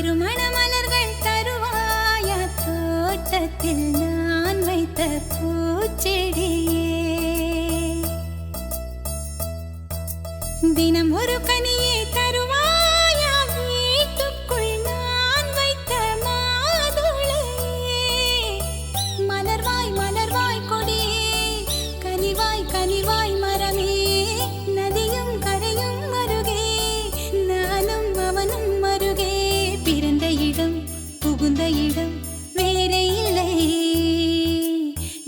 திருமண மலர்கள் தருவாயா தோட்டத்தில் நான் வைத்த பூச்செடியே தினம் ஒரு கனியே தருவாயா வீட்டுக்குள் நான் வைத்த மாதுளையே மலர்வாய் மலர்வாய் கொடியே கனிவாய் கனிவாய் மரமே நதியும் கரையும் அருகே நானும் அவனும் அருகே பிறந்த இடம் புகுந்த இடம் வேறே இல்லை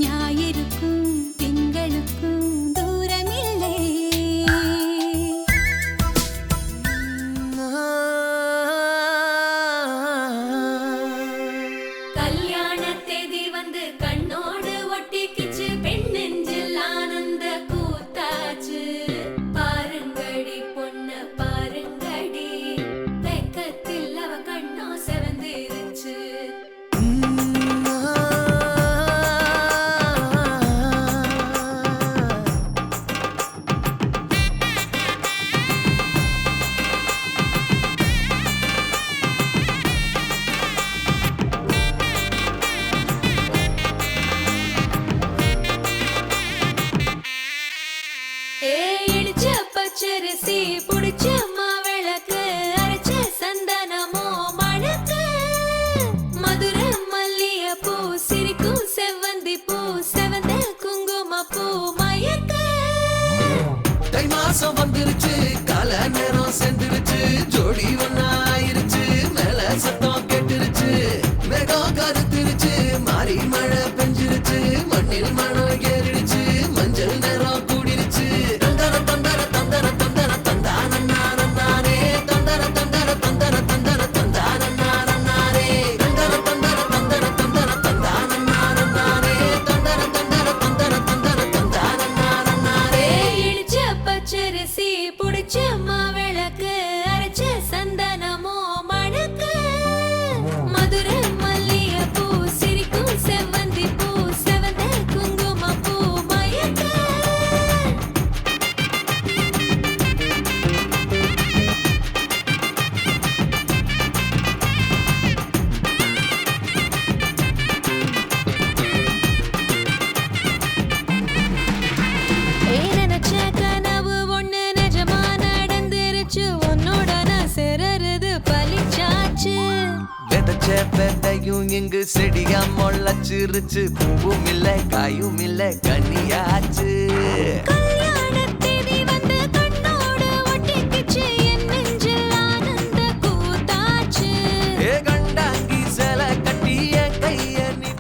ஞாயிறுக்கும் திங்களுக்கும் தூரமில்லை கல்யாண தேதி வந்து கண்ணோடு ஒட்டிக்கிச்சு பெண் நெஞ்சில் ஆனந்த கூத்தாச்சு பாருங்கடி பொண்ண பாருங்கடி வெக்கத்தில் அவ கண்ணோ செவந்திருச்சு இடிச்ச பச்சரிசி புடிச்ச மாவிளக்கு அரைச்ச சந்தனமோ மணக்கு மதுர மல்லிய பூ சிரிக்கும் செவ்வந்தி பூ செவந்த குங்கும பூ மயக்க தை மாசம் வந்துருச்சு கால நேரம் சென்றுருச்சு ஜோடி ஒன்னாயிருச்சு மேல சத்தம் கேட்டுருச்சு மேகம் கருத்துருச்சு மாறி மழை பெஞ்சிருச்சு மண்ணில் மனம் ஏறிடுச்சு மஞ்சள் நேரம் கூடிருச்சு தந்தர தந்தர தந்தர தந்தர தந்தானே தந்தர தந்தர தந்தர தந்தர தந்தானே தந்தர தந்தர தந்தர தந்தர தந்தானே தந்தர தந்தர தந்தர தந்தர தந்தானே இடிச்ச பச்சரிசி புடிச்ச மாவிளக்கு அரைச்ச சந்தனமோ மணக்கு மதுர மல்லிய பூ சிரிக்கும் செவ்வந்தி பூ செவந்த குங்கும பூ மயக்க நினைச்ச கனவு ஒண்ணு நிஜமா நடந்துருச்சு உன்னோட நான் சிறருது பலிச்சாச்சு விதைச்ச விதையும் இங்கு செடியா முளைச்சிருச்சு பூவும் இல்ல காயும் இல்ல கனியாச்சு கல்யாண தேதி வந்து கண்ணோடு ஒட்டிக்கிச்சு என் நெஞ்சில் ஆனந்த கூத்தாச்சு ஏ கண்டாங்கி சில கட்டிய கைய நீ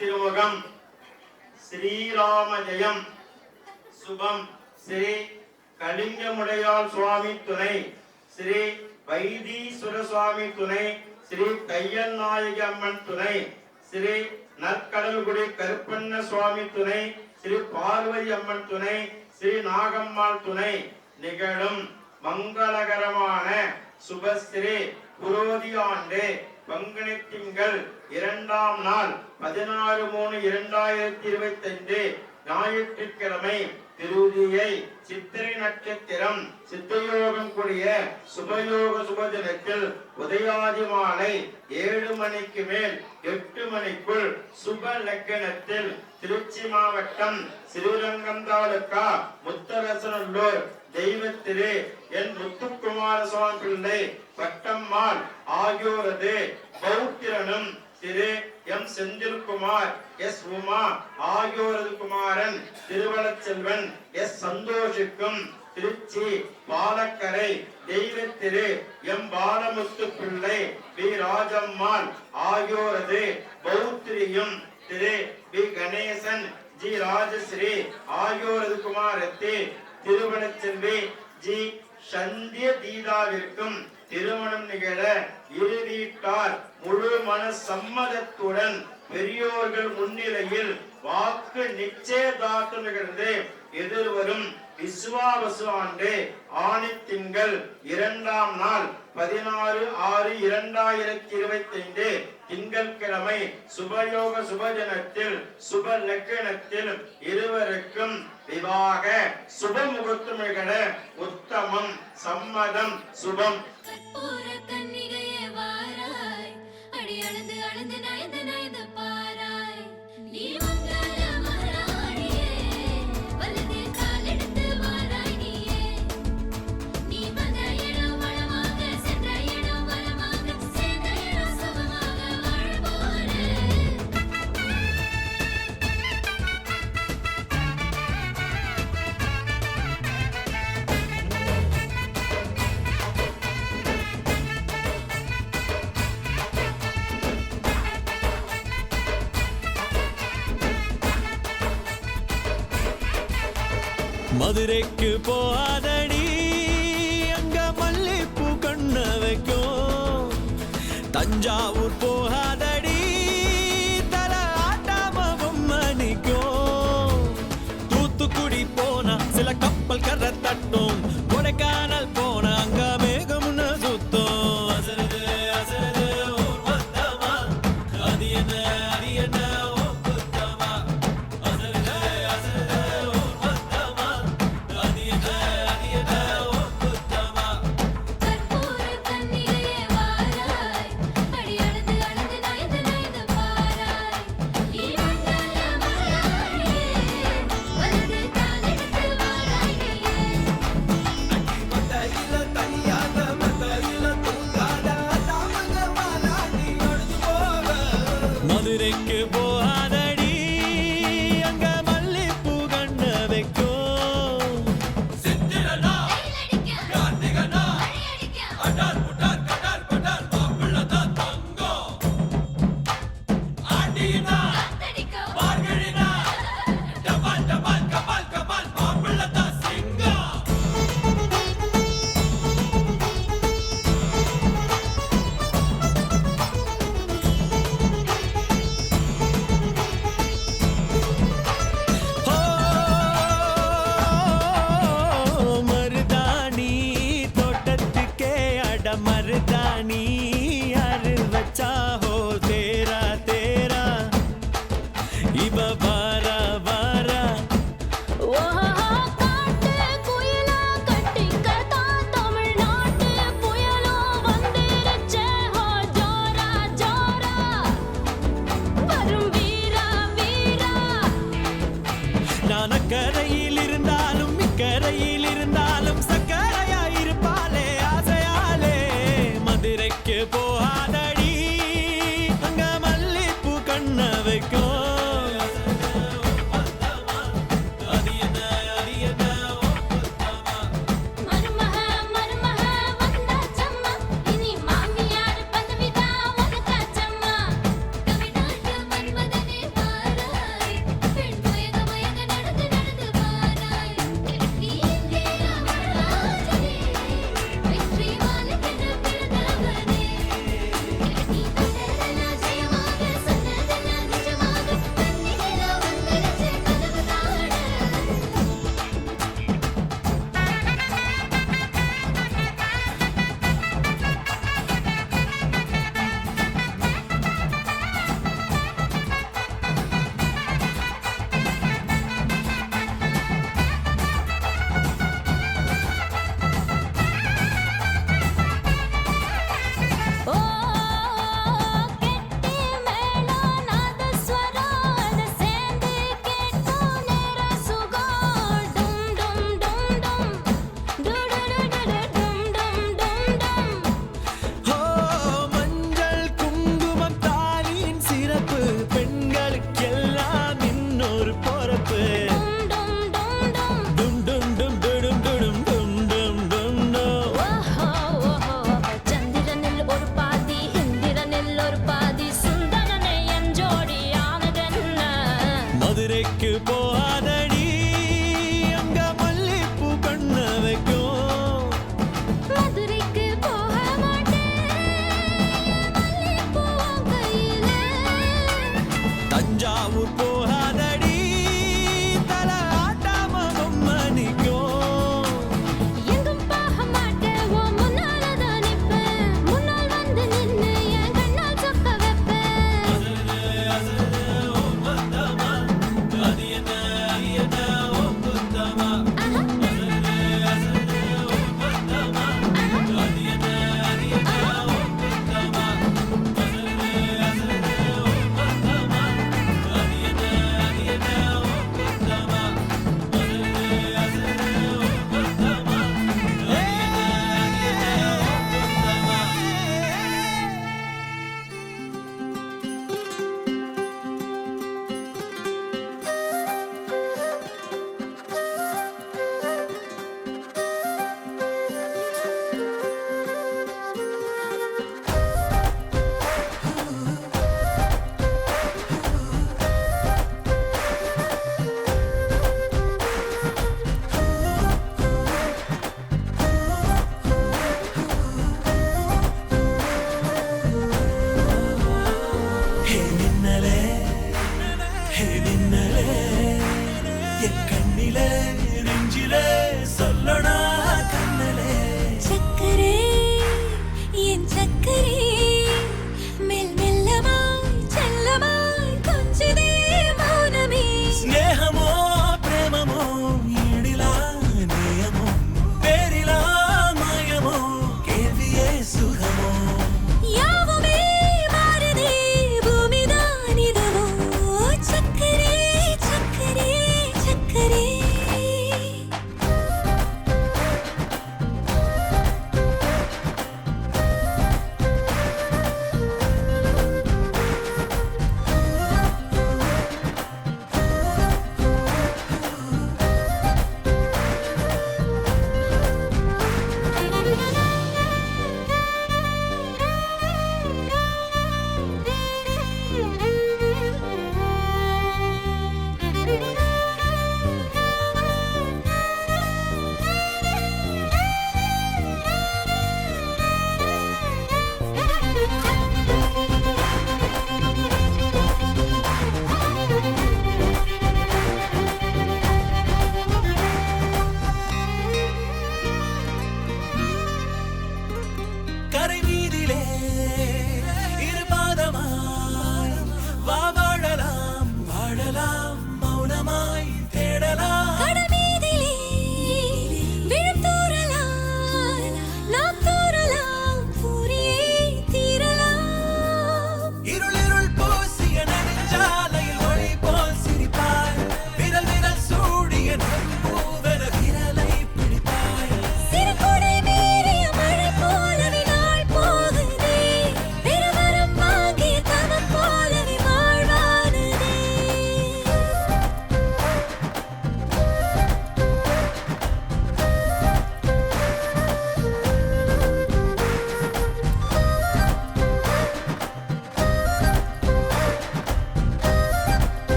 திருமுகம் ஸ்ரீராம ஜெயம் சுபம் ஸ்ரீ கலிங்கமுடையாள் சுவாமி துணை ஸ்ரீ வைத்தீஸ்வர சுவாமி துணை ஸ்ரீ தையல் நாயகி அம்மன் துணை ஸ்ரீ நற்கடல்குடி கருப்பண்ண சுவாமி துணை ஸ்ரீ பார்வதி அம்மன் துணை ஸ்ரீ நாகம்மாள் துணை நிகழும் மங்களகரமான சுபஸ்ரீ புரோதி ஆண்டு பங்குனி திங்கள் 2ஆம் நாள் 16/3/2025 ஞாயிற்றுக்கிழமை திருதியை சித்திரை நட்சத்திரம் சித்தயோகம் கூடிய சுபயோக சுபதினத்தில் உதயாதி மாலை 7 மணிக்கு மேல் 8 மணிக்குள் சுப லக்னத்தில் திருச்சி மாவட்டம் ஸ்ரீரங்கம் தாலுகா முத்தரசனல்லூர் தெய்வத்திரு என் முத்துக்குமார சுவாமி பிள்ளை பட்டம்மாள் ஆகியோரது பௌத்திரனும் திரு எம் செந்தில்குமார் எஸ் உமா ஆகியோரது குமாரன் திருவளச்செல்வன் எஸ் சந்தோஷுக்கும் திருச்சி பாலக்கரை தெய்வத்திரு எம் பாலமுத்து பிள்ளை பி ராஜம்மாள் ஆகியோரது பௌத்திரியும் திரு பி கணேசன் ஜி ராஜஸ்ரீ ஆகியோரது குமாரத்தி திருவளச்செல்வி ஜி சந்திய தீதாவிற்கும் திருமணம் நிகழ இரு வீட்டார் முழு மன சம்மதத்துடன் பெரியோர்கள் முன்னிலையில் வாக்கு நிச்சயதார்த்தம் நிகழ்ந்து எதிர்வரும் விசுவாவசு ஆண்டு ஆணி திங்கள் 2ஆம் நாள் 16/6/2025 திங்கட்கிழமை சுபயோக சுபஜனத்தில் சுப லக்னத்தில் இருவருக்கும் விவாக சுப முகூர்த்தம் நிகழ உத்தமம் சம்மதம் சுபம். கற்பூர கன்னிகையே வாராய், அடி அளந்து அளந்து நயந்து நயந்து பாராய். நீ மங்கள மகாராணியே, வலது காலெடுத்து வாராய் நீயே. நீ வந்த இடம் வளமாக, சென்ற இடம் வளமாக, சேர்ந்த இடம் சுகமாக வாழ்வோரே. மதுரைக்கு போகாதடி அங்க மல்லிப்பூ கண்ண வைக்கும். தஞ்சாவூர் போகாதடி தல ஆட்டாம பொம்மணிக்கும். தூத்துக்குடி போனா சில கப்பல் கரை தட்டும். கொடைக்கானல் போனா அங்க மேகம்னு சுத்தும். அசருது அசருது ஊர் மொத்தமா, அது என்ன அது என்ன ஓ குத்தமா. அசருது அசருது ஊர் மொத்தமா, அது என்ன அது என்ன ஓ குத்தமா. கற்பூர கன்னிகையே வாராய், அடி அளந்து அளந்து நயந்து நயந்து பாராய். நீ மங்கள மகாராணியே, வலது காலெடுத்து வாராய் நீயே. மத்தையில தனியாத மத்தையில தூங்காத தாமங்க மாலாடி அழுது போக. மதுரைக்கு போகாதடி அங்க மல்லிப்பூ கண்ண வைக்கும். சித்திரனா வெயிலடிக்க, கார்த்திகனா மழையடிக்க, அடார் புடார் கடார் படார் மாப்பிள்ளதான் தங்கம். ஆண்டினா காத்தடிக்க, மார்கழினா டபால் டபால் கபால் கபால் மாப்பிள்ளதான் சிங்கம். ஓ மருதாணி தோட்டத்துக்கே அட மருதாணி யாரு வச்சா ஹோ தேரா தேரா இவ வாரா வாரா. ஓஹோ காட்டு குயிலா கட்டிக்கதா தமிழ்நாட்டு புயலோ வந்திருச்சே ஹோ ஜோரா ஜோரா வரும் வீரா வீரா. நான் அக்கரையில் இருந்தாலும் இக்கரையில் இருந்தாலும் சக்கரையா இருப்பாளே ஆசையாலே. மதுரைக்கு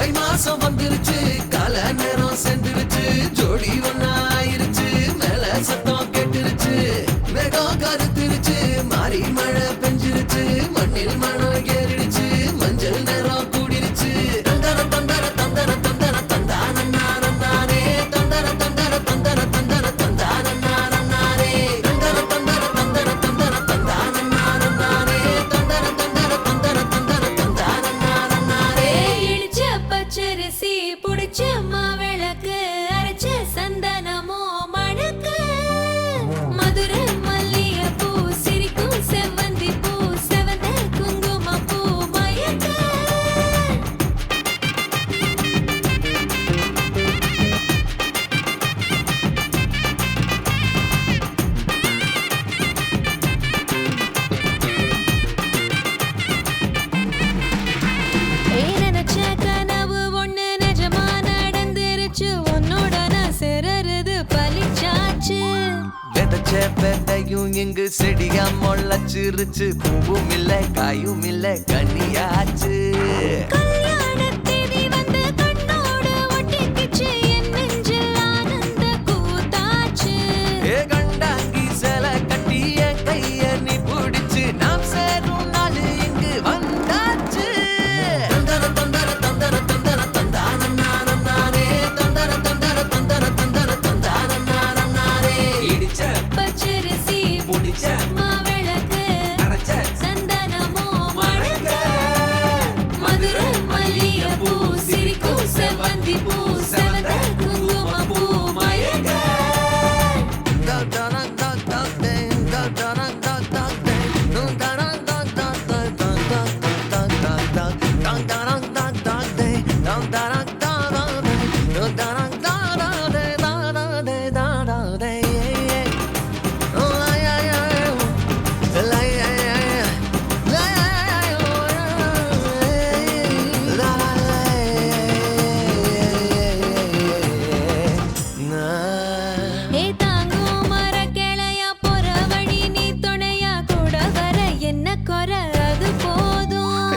தை மாசம் வந்துருச்சு கால நேரம் சென்றுருச்சு ஜோடி ஒன்னா ஆயிருச்சு மேல சத்தம் கேட்டுருச்சு மேகம் கருத்துருச்சு மாறி மழை பெஞ்சிருச்சு மண்ணில் மணம் ஏறிடுச்சு மஞ்சள் நேரம் கூடிருச்சு தந்தர தந்தர தந்தர தந்தர தந்தானே தந்தர தந்தர தந்தர தந்தர தந்தானே தந்தர தந்தர தந்தர தந்தர தந்தானே தந்தர தந்தர தந்தர தந்தர தந்தானே இடிச்ச பச்சரிசி புடிச்ச மாவிளக்கு அரைச்ச சந்தனமோ மணக்கு மதுரை மல்லிகைப்பூ சிரிக்கும் செவ்வந்தி பூ செவந்த குங்குமப்பூ மயக்க நினைச்ச கனவு ஒண்ணு நிஜமா நடந்துருச்சு உன்னோட நான் சிறருது பலிச்சாச்சு விதைச்ச விதையும் இங்கு செடியா முளைச்சிருச்சு பூவும் இல்ல காயும் இல்ல கனியாச்சு கல்யாண தேதி வந்து கண்ணோடு ஒட்டிக்கிச்சு என் நெஞ்சில் ஆனந்த கூத்தாச்சு ஏ கண்டாங்கி சில கட்டி என் கைய நீ பிடிச்சு நாம் சேரும் நாள் இங்கு வந்தாச்சு தந்தர தந்தர தந்தர தந்தர தந்தானே தந்தர தந்தர தந்தர தந்தர தந்தானே இடிச்ச பச்சரிசி முடிச்ச மாவிளக்கு அரைச்ச சந்தனமோ மணக்க மதுரை மல்லிகைப்பூ சிரிக்கும் செவ்வந்தி பூ செவந்த குங்குமப்பூ மயக்க ஏ தாங்கும் மரக்கிளையா போற வழி நீ துணையா கூட வர என்ன குறை அது போதும்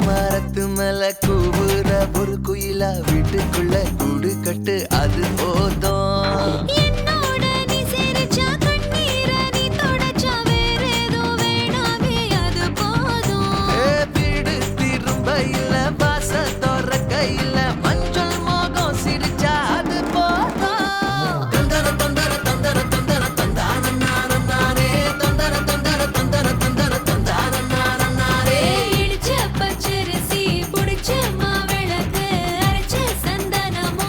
மரத்து மேல கூவுற ஒரு குயிலா வீட்டுக்குள்ள கூடு கட்டு அது போதும் என்னோட நீ சிரிச்சா கண்ணீர நீ தொடச்சா வேற ஏதோ வேணாமே அது போதும் வீடு திரும்ப இல்ல பாச தோற கையில மஞ்சள் மோகம் சிரிச்சா அது போதும் தந்தர தந்தர தந்தர தந்தர தந்தானே தந்தர தந்தர தந்தர தந்தர தந்தானே இடிச்ச பச்சரிசி புடிச்ச மாவிளக்கு அரைச்ச சந்தனமோ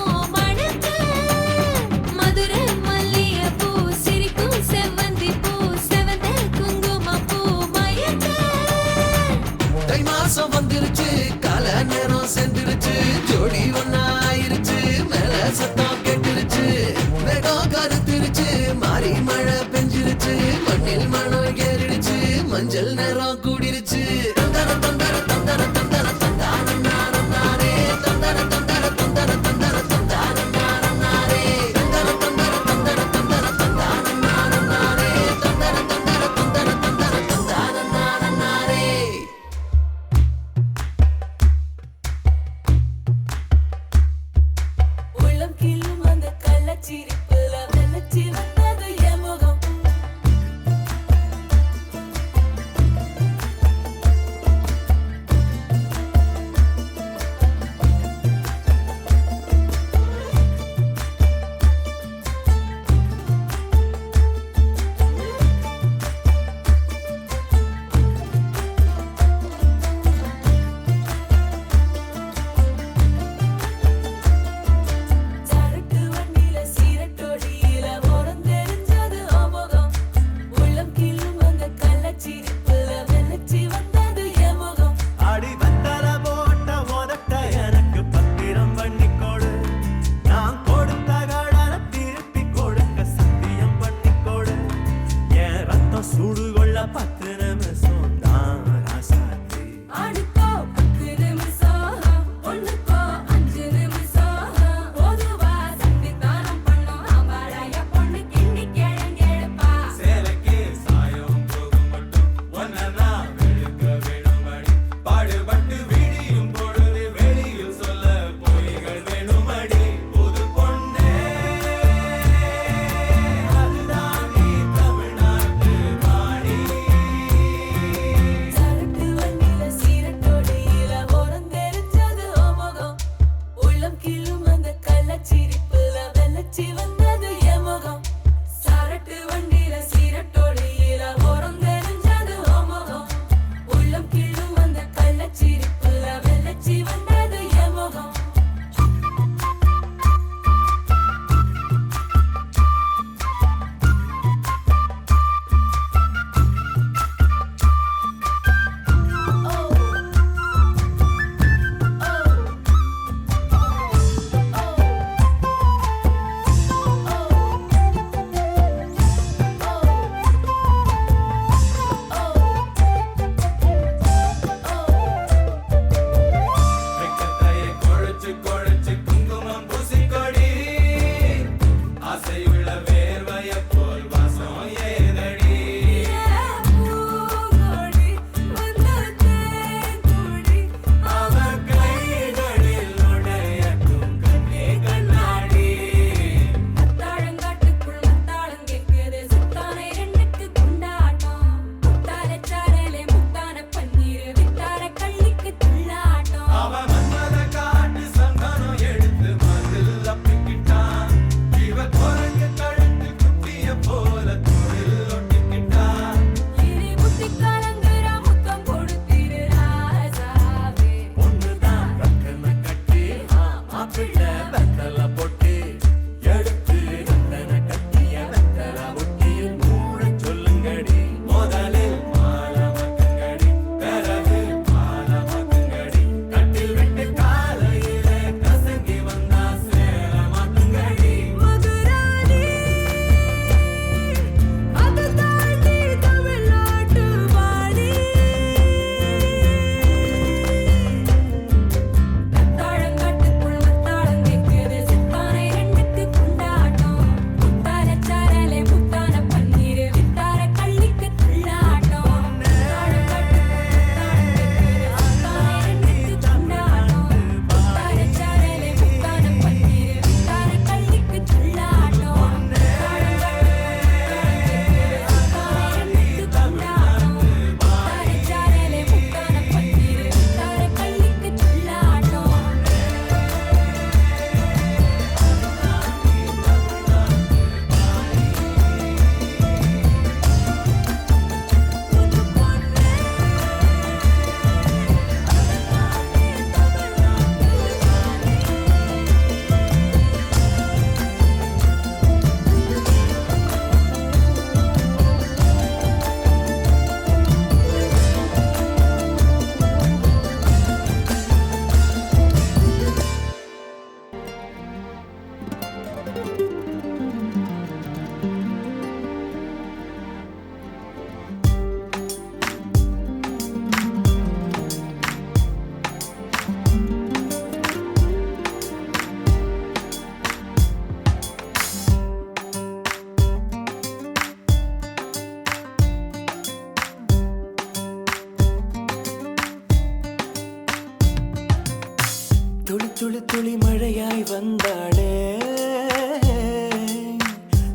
துளி துளி மழையாய் வந்தாளே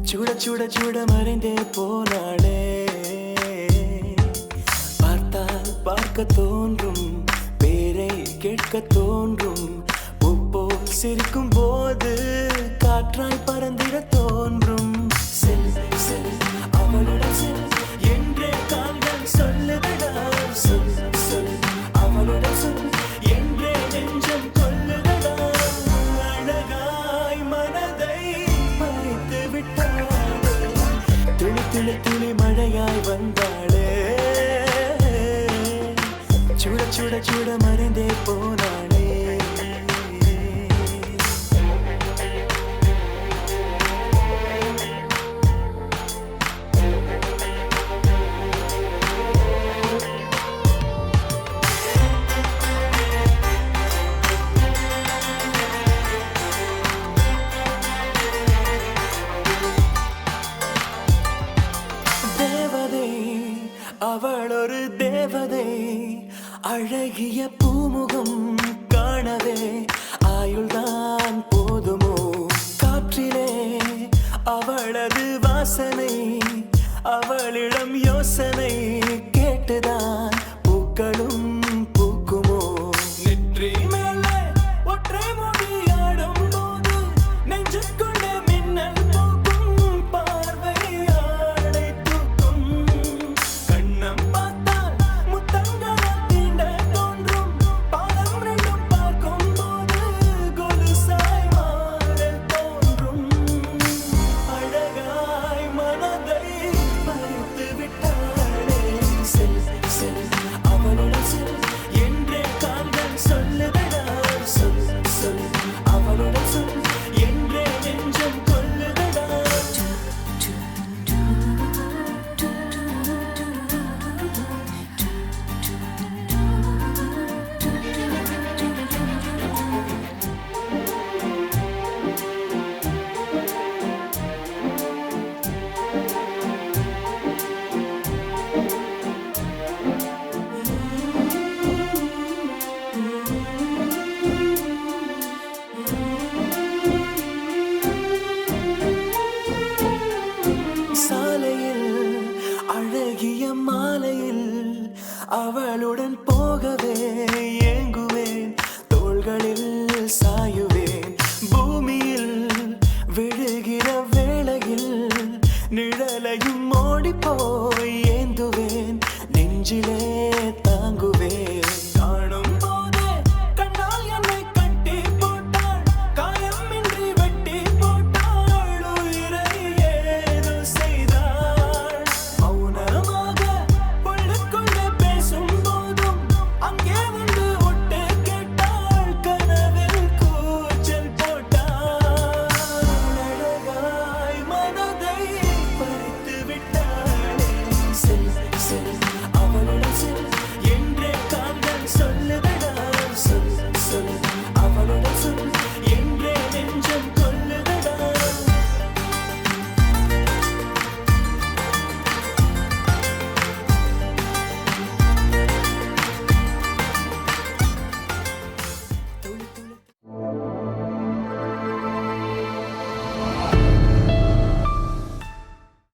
சுட சுட சுட மறைந்தே போனாளே பார்த்தால் பார்க்க தோன்றும் பேரை கேட்க தோன்றும் பூப்போல் சிரிக்கும் போது காற்றாய் பறந்திட தோன்றும் செல் செல் அவளுடன் செல் என்றே கால்கள் சொல்லுது